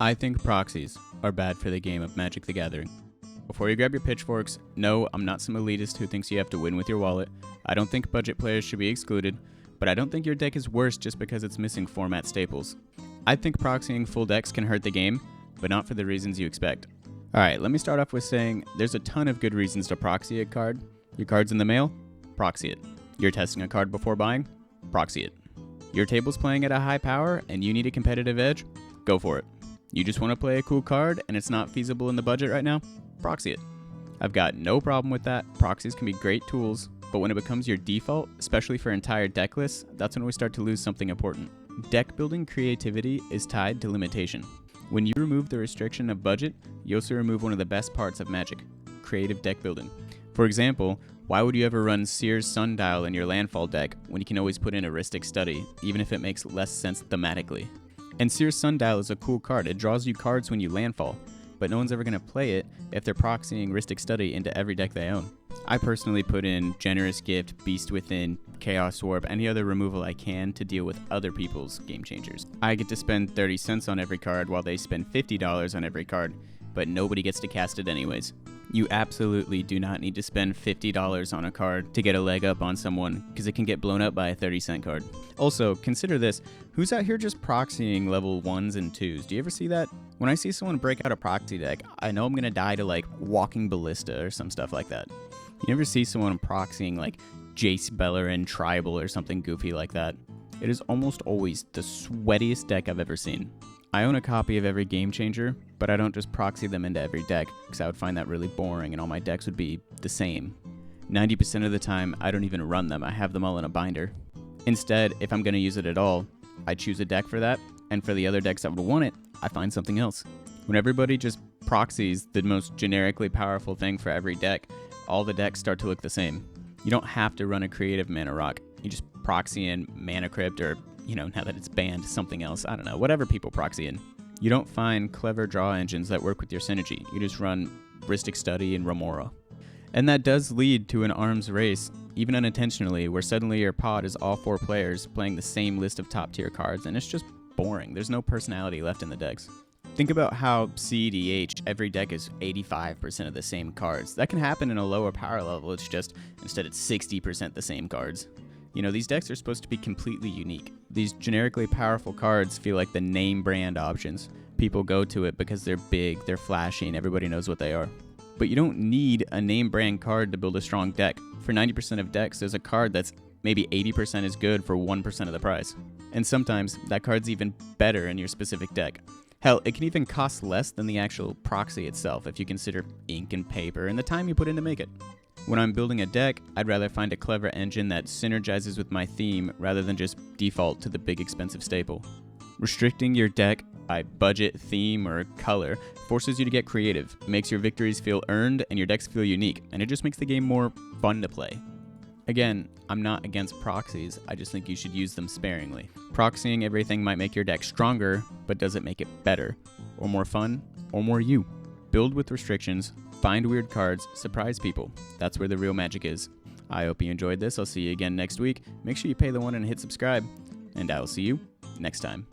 I think proxies are bad for the game of Magic the Gathering. Before you grab your pitchforks, no, I'm not some elitist who thinks you have to win with your wallet. I don't think budget players should be excluded, but I don't think your deck is worse just because it's missing format staples. I think proxying full decks can hurt the game, but not for the reasons you expect. Alright, let me start off with saying there's a ton of good reasons to proxy a card. Your card's in the mail? Proxy it. You're testing a card before buying? Proxy it. Your table's playing at a high power and you need a competitive edge? Go for it. You just want to play a cool card and it's not feasible in the budget right now? Proxy it. I've got no problem with that. Proxies can be great tools, but when it becomes your default, especially for entire deck lists, that's when we start to lose something important. Deck building creativity is tied to limitation. When you remove the restriction of budget, you also remove one of the best parts of Magic, creative deck building. For example, why would you ever run Seer's Sundial in your landfall deck when you can always put in Heuristic Study, even if it makes less sense thematically? And Seer's Sundial is a cool card. It draws you cards when you landfall, but no one's ever going to play it if they're proxying Heuristic Study into every deck they own. I personally put in Generous Gift, Beast Within, Chaos Warp, any other removal I can to deal with other people's game changers. I get to spend 30 cents on every card while they spend $50 on every card, but nobody gets to cast it anyways. You absolutely do not need to spend $50 on a card to get a leg up on someone, because it can get blown up by a 30-cent card. Also, consider this, who's out here just proxying level 1s and 2s? Do you ever see that? When I see someone break out a proxy deck, I know I'm gonna die to like Walking Ballista or some stuff like that. You never see someone proxying like Jace Bellerin Tribal or something goofy like that. It is almost always the sweatiest deck I've ever seen. I own a copy of every Game Changer, but I don't just proxy them into every deck, because I would find that really boring and all my decks would be the same. 90% of the time, I don't even run them, I have them all in a binder. Instead, if I'm going to use it at all, I choose a deck for that, and for the other decks that would want it, I find something else. When everybody just proxies the most generically powerful thing for every deck, all the decks start to look the same. You don't have to run a creative Mana Rock, you just proxy in Mana Crypt or now that it's banned, something else, I don't know, whatever people proxy in. You don't find clever draw engines that work with your synergy. You just run Heuristic Study and Remora. And that does lead to an arms race, even unintentionally, where suddenly your pod is all 4 players playing the same list of top tier cards, and it's just boring. There's no personality left in the decks. Think about how EDH, every deck is 85% of the same cards. That can happen in a lower power level, it's just, instead it's 60% the same cards. These decks are supposed to be completely unique. These generically powerful cards feel like the name brand options. People go to it because they're big, they're flashy, and everybody knows what they are. But you don't need a name brand card to build a strong deck. For 90% of decks, there's a card that's maybe 80% as good for 1% of the price. And sometimes, that card's even better in your specific deck. Hell, it can even cost less than the actual proxy itself if you consider ink and paper and the time you put in to make it. When I'm building a deck, I'd rather find a clever engine that synergizes with my theme rather than just default to the big expensive staple. Restricting your deck by budget, theme, or color forces you to get creative, makes your victories feel earned and your decks feel unique, and it just makes the game more fun to play. Again, I'm not against proxies, I just think you should use them sparingly. Proxying everything might make your deck stronger, but does it make it better, or more fun, or more you? Build with restrictions, find weird cards, surprise people. That's where the real magic is. I hope you enjoyed this. I'll see you again next week. Make sure you pay the one and hit subscribe. And I will see you next time.